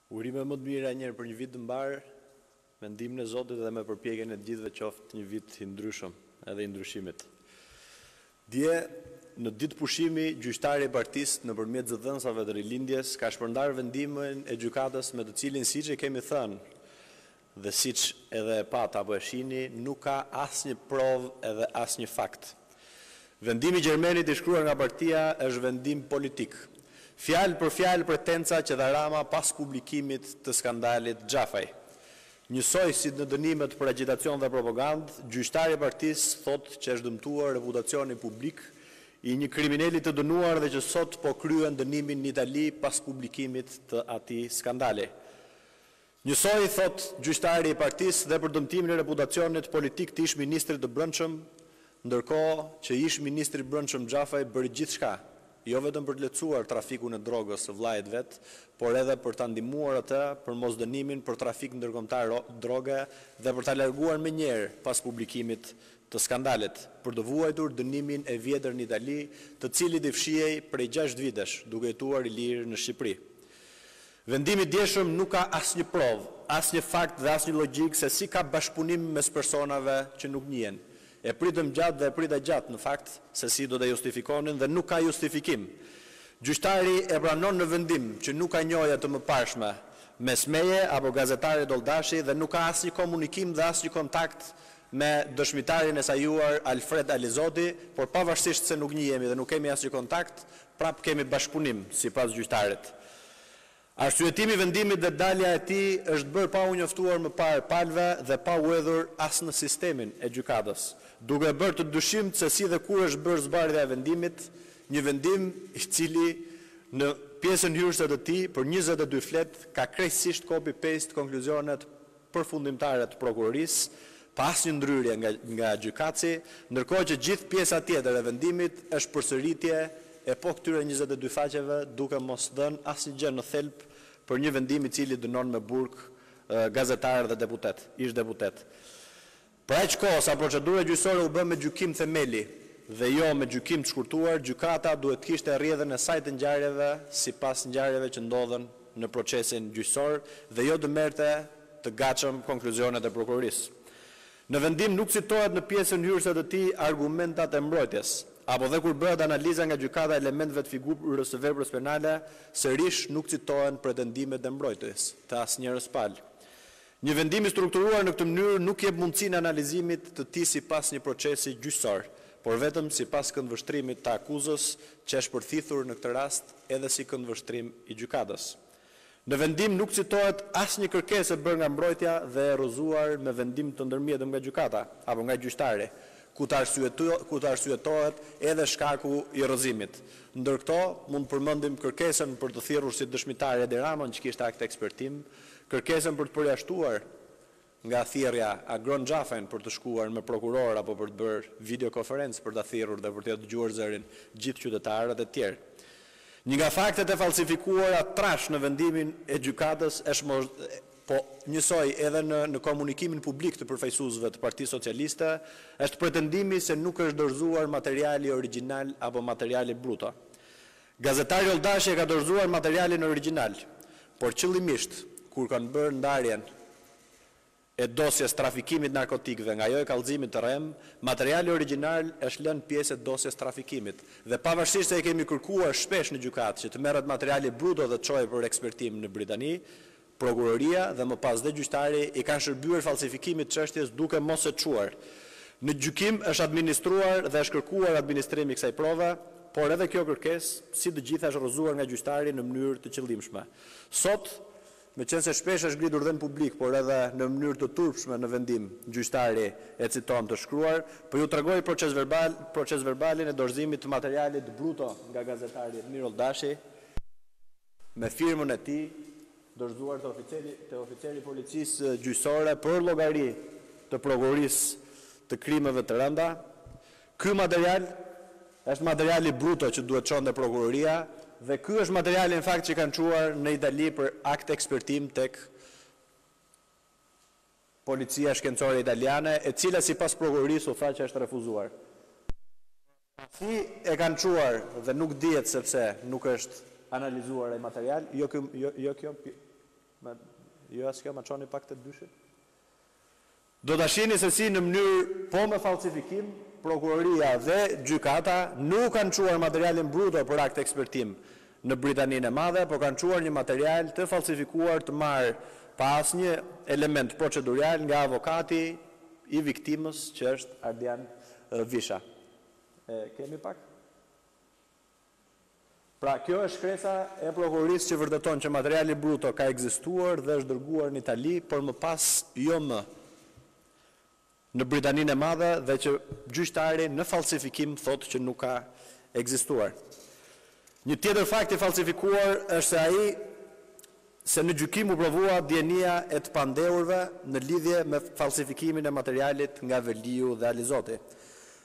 Urime më të mira njerë për një vit të mbarë, me ndihmën e Zotit dhe me përpjekjen e të gjithëve qoftë një vit i ndryshëm, edhe i ndryshimit. Dje, në ditë pushimi, gjyqtari i partisë nëpërmjet zëdhënësave të rilindjes ka shpërndarë vendimin e gjykatës me të cilin siç e kemi thënë dhe siç edhe e pat apo e shihni, nuk ka asnjë provë edhe asnjë fakt. Vendimi i Gjermenit i shkruar nga partia është vendim politik. Fjalë për fjalë pretenca që dha Rama pas publikimit të skandalit Xhafaj. Njësoj si në dënimet për agitacion dhe propagandë, gjyqtari i partisë thotë që është dëmtuar reputacioni publik i një kriminali të dënuar dhe që sot po kryen dënimin në Itali pas publikimit të atij skandali. Njësoj thotë gjyqtari i partisë dhe për dëmtimin e reputacionit politik të ish ministrit të brendshëm, ndërkohë që ish ministri i brendshëm Xhafaj bëri gjithçka, jo vetëm për të lehtësuar trafikun e drogës së vllajit vet, por edhe për ta ndihmuar atë për mosdënimin për trafik ndërkombëtar droge dhe për ta larguar menjëherë pas publikimit të skandalit, për të vuajtur dënimin e vjetër në Itali, të cilit i fshihej prej 6 vitesh, duke jetuar i lirë në Shqipëri. Vendimi i djeshëm nuk ka asnjë provë, asnjë fakt dhe asnjë logjik se si ka bashkëpunim mes personave që nuk njihen. E pritëm gjatë dhe e prita gjatë në fakt se si do të justifikonin dhe nuk ka justifikim. Gjyqtari e pranon në vendim që nuk ka njohje të mëparshme mes meje apo gazetarit Oldashi dhe nuk ka asnjë komunikim dhe asnjë kontakt me dëshmitarin e sajuar Alfred Alizoti, por pavarësisht se nuk njihemi dhe nuk kemi asnjë kontakt, prap kemi bashkëpunim sipas gjyqtarit. Arsyetimi i vendimit dhe dalja e tij është bërë pa u njoftuar më parë palëve dhe pa u hedhur as në sistemin e gjykatës, duke bërë të dyshim se si dhe kur është bërë zbardhja e vendimit, një vendim i cili në pjesën hyrëse të tij për 22 flet ka krejtësisht copy-paste konkluzionet përfundimtare të prokurorisë, pa asnjë ndryrje nga gjykatësi, ndërkohë që gjithë pjesa tjetër e vendimit është përsëritje e po këtyre 22 faqeve duke mos dhënë asnjë gjë në thelb për një vendim i cili dënon me burg gazetar dhe ish deputet. Për aq kohë sa procedura gjyqësore u bë me gjykim themeli dhe jo me gjykim të shkurtuar, gjykata duhet të kishte rrjedhën e saj të ngjarjeve sipas ngjarjeve që ndodhen në procesin gjyqësor dhe jo të merrte të gatshëm konkluzionet e prokurorisë. Në vendim nuk citohet në pjesën hyrëse të tij argumentat e mbrojtjes, apo dhe kur bëhet analiza nga gjykata e elementeve të figurës së veprës penale, sërish nuk citohen pretendimet e mbrojtjes të asnjërs palë. Një vendim i strukturuar në këtë mënyrë nuk jep mundësinë e analizimit të tij sipas një procesi gjyqësor, por vetëm sipas këndvështrimit të akuzës që është përthithur në këtë rast edhe si këndvështrim i gjykatës. Në vendim nuk citohet asnjë kërkesë e bërë nga mbrojtja dhe e rrëzuar me vendim të ndërmjetëm nga gjykata apo nga gjyqtari, ku të arsyetohet edhe shkaku i rrëzimit. Ndër këto mund të përmendim kërkesën për të thirrur si dëshmitar Edi Ramën që kishte akt ekspertim, kërkesën për të përjashtuar nga thirrja Agron Xhafajn për të shkuar me prokuror apo për të bërë videokonferencë për ta thirrur dhe për të dëgjuar zërin gjithë qytetarët e tjerë. Një nga faktet e falsifikuara trash në vendimin e gjykatës është po njësoj edhe në komunikimin publik të përfaqësuesve të Partisë Socialiste, është pretendimi se nuk është dorëzuar materiali origjinal apo materiali bruto. Gazetari Oldashi ka dorëzuar materialin origjinal, por qëllimisht kur kanë bërë ndarjen e dosjes trafikimit narkotikëve nga ajo e kallëzimit të rrem, materiali origjinal është lënë pjesë e dosjes trafikimit dhe pavarësisht se e kemi kërkuar shpesh në gjykatë që të merret materiali bruto dhe të çojë për ekspertim në Britani, prokuroria dhe më pas dhe gjyqtari i kanë shërbyer falsifikimit çështjes duke mos e çuar. Në gjykim është administruar dhe është kërkuar administrimi i kësaj prove, por edhe kjo kërkesë, si të gjitha, është rrëzuar nga gjyqtari në mënyrë të qëllimshme. Sot, meqense shpesh është ngritur dhe në publik, por edhe në mënyrë të turpshme në vendim, gjyqtari e citon të shkruar, po ju tregoj proces verbalin e dorëzimit të materialit bruto nga gazetari Edmir Oldashi me firmën e tij, dorëzuar të oficeri policisë gjyqësore për llogari të prokurorisë të krimeve të rënda. Ky material është materiali bruto që duhet çonte prokuroria dhe ky është materiali në fakt që kanë çuar në Itali për akt ekspertim tek policia shkencore italiane, e cila sipas prokurorisë u tha që është refuzuar. Si e kanë çuar dhe nuk dihet sepse nuk është analizuar ai material, jo kjo Jo, s'ka ma çoni pak të dyshit. Do ta shihni se si në mënyrë po me falsifikim, prokuroria dhe gjykata nuk kanë çuar materialin bruto për akt ekspertim në Britaninë e Madhe, por kanë çuar një material të falsifikuar të marrë pa asnjë element procedural nga avokati i viktimës që është Ardian Visha. Kemi pak? Pra, kjo është shkresa e prokurorisë që vërteton që materiali bruto ka ekzistuar dhe është dërguar në Itali, por më pas jo më në Britaninë e Madhe dhe që gjyqtari në falsifikim thotë që nuk ka ekzistuar. Një tjetër fakt i falsifikuar është se në gjykim u provua dienia e të pandehurve në lidhje me falsifikimin e materialit nga Veliu dhe Alizoti.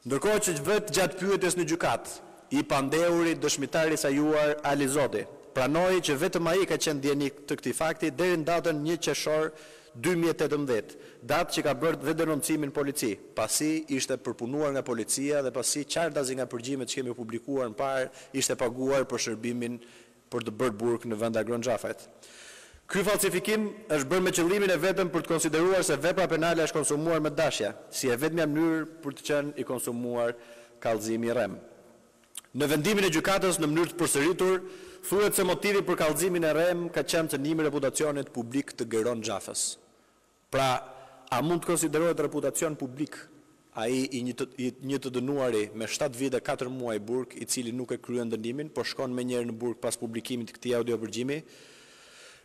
Ndërkohë që vetë gjatë pyetjes në gjykat, i pandehuri dëshmitari sajuar Alizoti pranoi që vetëm ai ka qenë dieni të këtij fakti deri në datën 1 qershor 2018, datë që ka bërë dhe denoncimin polici, pasi ishte përpunuar nga policia dhe pasi qartazi nga përgjimet që kemi publikuar në parë ishte paguar për shërbimin për të bërë burg në vend Agron Xhafajt. Ky falsifikim është bërë me qëllimin e vetëm për të konsideruar se vepra penale është konsumuar me dashje, si e vetmja mënyrë për të qenë i konsumuar kallëzimi i rrem. Në vendimin e gjykatës në mënyrë të përsëritur, thuhet se motivi për kallëzimin e rrem ka qenë cënimi i reputacionit publik të Geron Xhafës. Pra, a mund të konsiderohet reputacion publik ai i një të dënuari me 7 vite 4 muaj burg, i cili nuk e kryen dënimin, por shkon menjëherë në burg pas publikimit të këtij audiopërgjimi?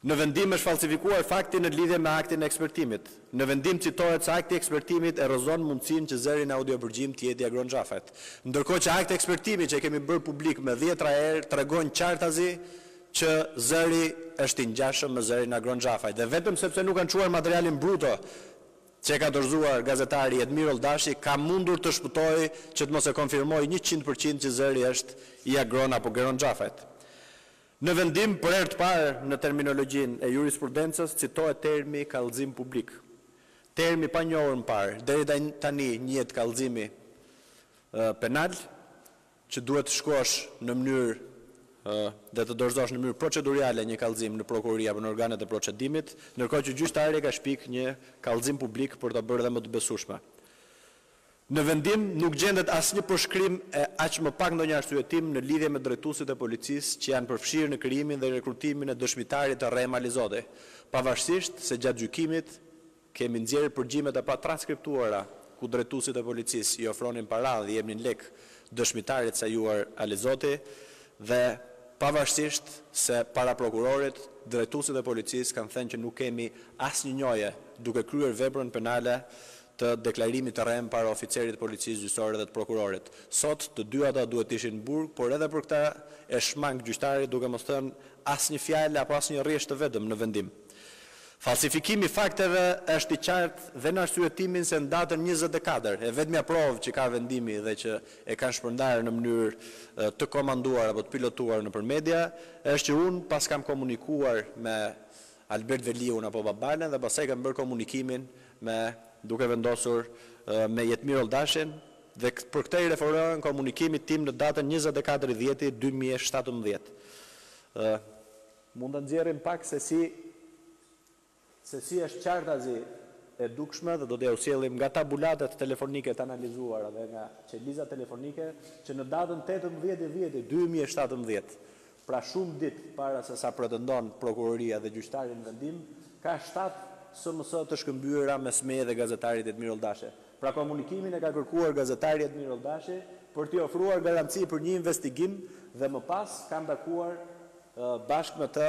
Në vendim është falsifikuar fakti në lidhje me aktin e ekspertimit. Në vendim citohet se akti i ekspertimit erozon mundësinë që zëri në audiopërgjim të jetë i Agron Xhafajt. Ndërkohë që akti i ekspertimit që kemi bërë publik me 10 herë tregon qartazi që zëri është i ngjashëm me zërin e Agron Xhafajt. Dhe vetëm sepse nuk kanë çuar materialin bruto që ka dorëzuar gazetari Edmir Oldashi, ka mundur të shpëtojë që të mos e konfirmojë 100% që zëri është i Agron apo Geron Xhafajt. Në vendim për herë të parë në terminologjinë e jurisprudencës citohet termi kallëzim publik. Termi pa njohur më parë, deri tani njihet kallëzimi penal, që duhet të shkosh në mënyrë dhe të dorëzosh në mënyrë procedurale një kallëzim në prokurori apo në organet e procedimit, ndërkohë që gjyqtari ka shpik një kallëzim publik për ta bërë dhe më të besueshme. Në vendim nuk gjendet asnjë përshkrim e aq më pak ndonjë arsyetim në lidhje me drejtuesit e policisë që janë përfshirë në krijimin dhe rekrutimin e dëshmitarit të Rrem Alizoti, pavarësisht se gjatë gjykimit kemi nxjerrë përgjimet e pa transkriptuara ku drejtuesit e policisë i ofronin para dhe i jepnin lek dëshmitarit sajuar Alizoti dhe pavarësisht se para prokurorit, drejtuesit e policisë kanë thënë që nuk kemi asnjë njohje duke kryer veprën penale të deklarimit të rrem para oficerit të policisë gjyqësore dhe të prokurorit. Sot të dy ata duhet të ishin në burg, por edhe për këtë e shmang gjyqtari duke mos thënë asnjë fjalë apo asnjë rresht të vetëm në vendim. Falsifikimi i fakteve është i qartë dhe në arsyetimin se në datën 24, e vetmja provë që ka vendimi dhe që e kanë shpërndarë në mënyrë të komanduar apo të pilotuar nëpër media, është që unë pas kam komunikuar me Albert Veliun apo Babalen dhe pastaj kam bërë komunikimin duke vendosur me Edmir Oldashin dhe për këtë i referohen komunikimit tim në datën 24/10/2017. Mund të nxjerrim pak se si është qartazi e dukshme dhe do t'ja usjellim nga tabulatet telefonike të analizuara dhe nga qelizat telefonike që në datën 18/10/2017, pra shumë ditë para se sa pretendon prokuroria dhe gjyqtari në vendim, ka 7 SMS të shkëmbyera mes meje dhe gazetarit Edmir Oldashi. Pra komunikimin e ka kërkuar gazetari Edmir Oldashi për t'i ofruar garanci për një investigim dhe më pas kam takuar bashkë me të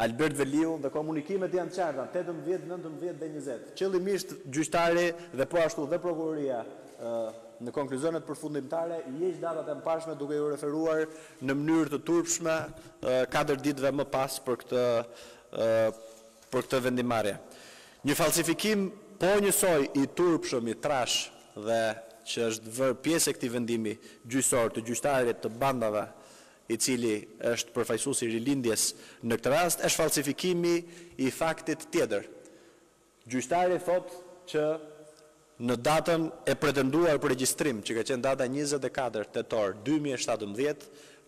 Albert Veliu dhe komunikimet janë qarta 18, 19 dhe 20. Qëllimisht gjyqtari dhe po ashtu dhe prokuroria në konkluzionet përfundimtare i heq datat e mparshme duke u referuar në mënyrë të turpshme 4 ditëve më pas për këtë vendimarrje. Një falsifikim po njësoj i turpshëm, i trash dhe që është vërë pjesë e këtij vendimi gjyqësor të gjyqtarit të bandave i cili është përfaqësuesi i rilindjes në këtë rast, është falsifikimi i faktit tjetër. Gjyqtari thotë që në datën e pretenduar për regjistrim, që ka qenë data 24 tetor 2017,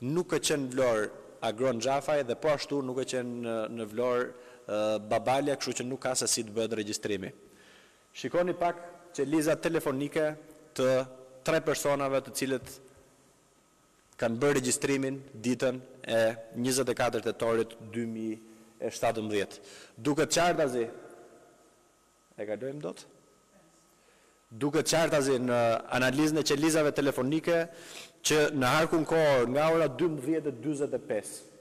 nuk ka qenë vlorë Agron Xhafaj dhe po ashtu nuk e qenë në Vlorë Babalja, kështu që nuk ka se si të bëhet regjistrimi. Shikoni pak qelizat telefonike të 3 personave të cilët kanë bërë regjistrimin ditën e 24 tetorit 2017. Duket qartazi, e kalojmë dot? Duket qartazi në analizën e qelizave telefonike që në harkun kohor nga ora 12:45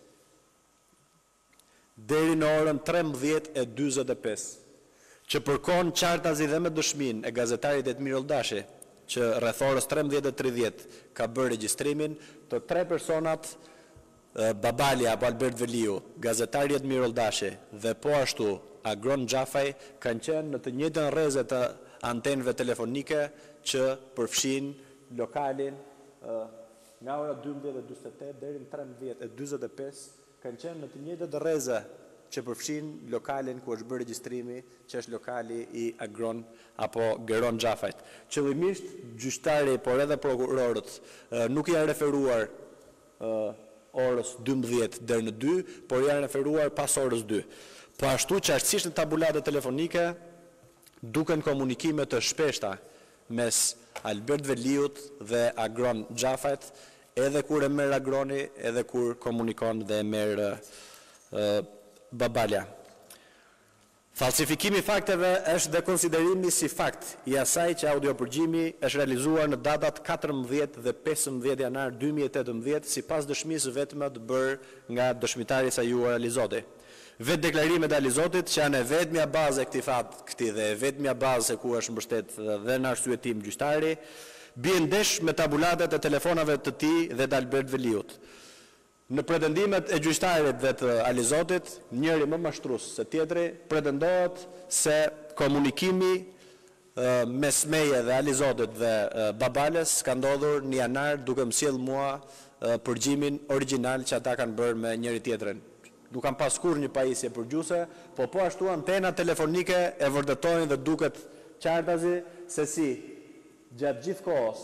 deri në orën 13:45, që përkon qartazi dhe me dëshmin e gazetarit Edmir Oldashi, që rreth orës 13:30 ka bërë regjistrimin, të 3 personat, Babalja apo Albert Veliu, gazetari Edmir Oldashi dhe po ashtu Agron Xhafaj kanë qenë në të njëjtën rrezë të antenëve telefonike që përfshin lokalin nga ora 12:48 deri në 13:45, kanë qenë në të njëjtët rrezë që përfshin lokalin ku është bërë regjistrimi, që është lokali i Agron apo Geron Xhafajt. Qëllimisht gjyqtari, por edhe prokurorët nuk janë referuar orës 12 deri në 2, por janë referuar pas orës 2. Po ashtu qartësisht në tabulatet telefonike duken komunikime të shpeshta mes Albert Veliut dhe Agron Xhafajt, edhe kur e merr Agroni, edhe kur komunikon dhe e merr Babalja. Falsifikimi i fakteve është dhe konsiderimi si fakt i asaj që audiopërgjimi është realizuar në datat 14 dhe 15 janar 2018 sipas dëshmisë vetme të bërë nga dëshmitari Sajuar Alizoti. Vetë deklarimet e Alizotit, që janë e vetmja bazë e këtij dhe e vetmja bazë se ku është mbështet dhe në arsyetim gjyqtari, bien ndesh me tabulatet e telefonave të tij dhe të Albert Veliut. Në pretendimet e gjyqtarit dhe të Alizotit, njëri më mashtrues se tjetri, pretendohet se komunikimi mes meje dhe Alizotit dhe Babales ka ndodhur në janar duke më sjell mua përgjimin origjinal që ata kanë bërë me njëri tjetrin. Nuk kam pas kur një pajisje përgjuse, po ashtu antena telefonike e vërtetojnë dhe duket qartazi se si gjatë gjithë kohës,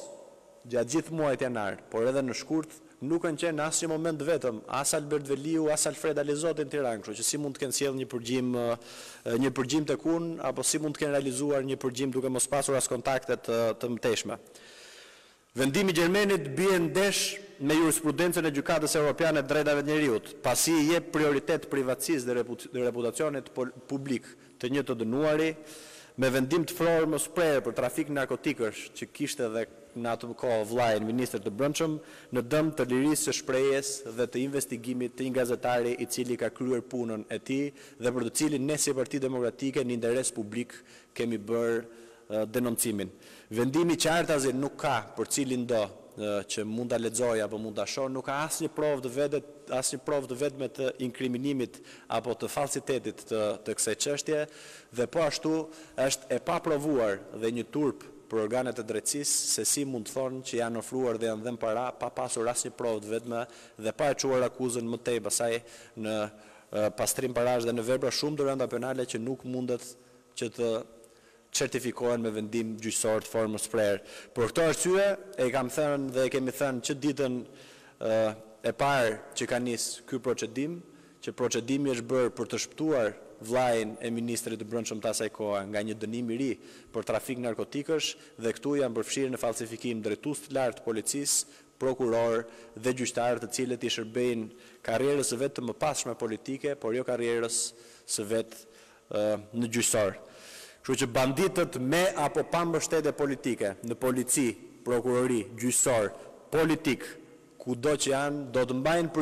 gjatë gjithë muajit janar, por edhe në shkurt, nuk kanë qenë asnjë moment vetëm, as Albert Veliu, as Alfred Alizoti në Tiranë, kështu që si mund të kenë sjellë një përgjim tek unë, apo si mund të kenë realizuar një përgjim duke mos pasur as kontakte të mëtejshme. Vendimi i Gjermenit bie ndesh me jurisprudencën e Gjykatës Evropiane të Drejtave të Njerëzit, pasi i jep prioritet privatësisë dhe reputacionit publik të një të dënuari, me vendim të frormës prerë për trafik narkotikësh që kishte dhe në atë kohë vllai ministër të Brendshëm, në dëm të lirisë së shprehjes dhe të investigimit të një gazetari i cili ka kryer punën e tij dhe për të cilin ne si Parti Demokratike në interes publik kemi bërë denoncimin. Vendimi qartazi nuk ka për cilin do që mund ta lexoj apo mund ta shoh, nuk ka asnjë provë të vetme të inkriminimit apo të falsitetit të kësaj çështje dhe po ashtu është e paprovuar dhe një turp për organet e drejtësisë se si mund të thonë që janë ofruar dhe janë dhënë para pa pasur asnjë provë të vetme dhe pa e çuar akuzën më tej pasaj në pastrim parash dhe në vepra shumë të rënda penale që nuk mundet që të certifikohen me vendim gjyqësor të formës prerë. Për këtë arsye e kam thënë dhe kemi thënë që ditën e parë që ka nis ky procedim, që procedimi është bërë për të shpëtuar vllain e ministrit të Brendshëm të asaj kohe nga një dënim i ri për trafik narkotikësh dhe këtu janë përfshirë në falsifikim drejtues të lartë të policisë, prokuror dhe gjyqtarë të cilët i shërbejnë karrierës së vet të mëpasshme politike, por jo karrierës së vet në gjyqësor. Kështu që banditët me apo pa mbështetje politike në polici, prokurori, gjyqësor, politik, kudo që janë, do të mbajnë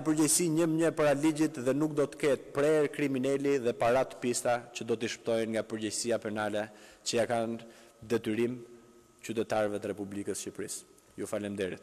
përgjegjësi një para ligjit dhe nuk do të ketë prerë kriminali dhe parat pista që do t'i shpëtojnë nga përgjegjësia penale që ja kanë detyrim qytetarëve të Republikës së Shqipërisë. Ju falenderit.